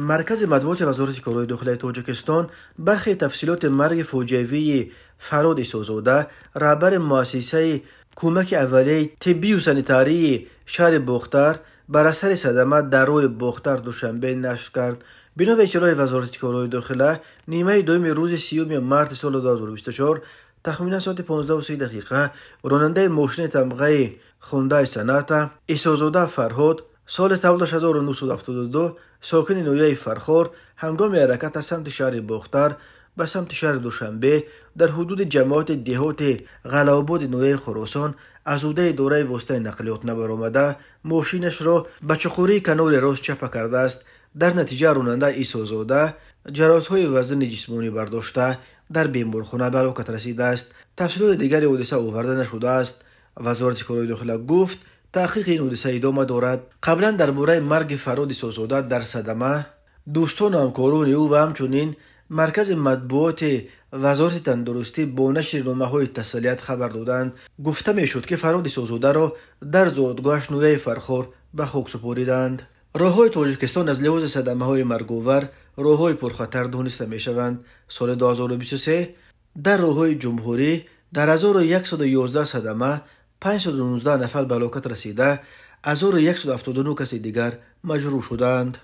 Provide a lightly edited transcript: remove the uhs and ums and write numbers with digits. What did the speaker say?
مرکز مطبوعات وزارت کارهای داخلی تاجیکستان برخی تفصیلات مرگ فوجیوی فراد سوزوده رهبر مؤسسه کمک اولیه طبی و سانیتاری شهر بختر بر اثر صدمه در روی بختر دوشنبه نشر کرد. بنا به اطلاع وزارت کارهای داخلی نیمه دوم روز 30 مارس سال 2024 تخمینا ساعت 15:30 راننده ماشین تمغه خونده صنعت ایسازاده فرهاد سال تولدش 1972 ساکن نویه فرخار هنگام حرکت از سمت شهر بختر به سمت شهر دوشنبه در حدود جماعت دهات غلاباد نویه خراسان از عهده دوره واسطه نقلیات نبرآمده ماشینش را به چخوری کنار راست چپ کرده است. در نتیجه راننده ایسازاده جراحت‌های وزن جسمانی برداشته در بیمارخانه به هلاکت رسیده است. تفصیلات دیگری حادثه آورده نشده است. وزارت کارهای داخلی گفت تحقیق این حادثه ادامه دارد. قبلا درباره مرگ فراد سوزاده در صدمه دوستان و همکاران او و همچنین مرکز مطبوعات وزارت تندرستی با نشر نامه‌های تسلیت خبر دادند. گفته میشد که فراد سوزاده را در زادگاهش نویه فرخار به خاک سپاریدند. راه‌های تاجیکستان از لحاظ صدمه‌های مرگ‌آور راه‌های پرخطر دانسته می‌شوند. سال 2023 در راه‌های جمهوری در 1111 صدمه 519 نفر به هلاکت رسیده، 1179 کس دیگر مجروح شدند.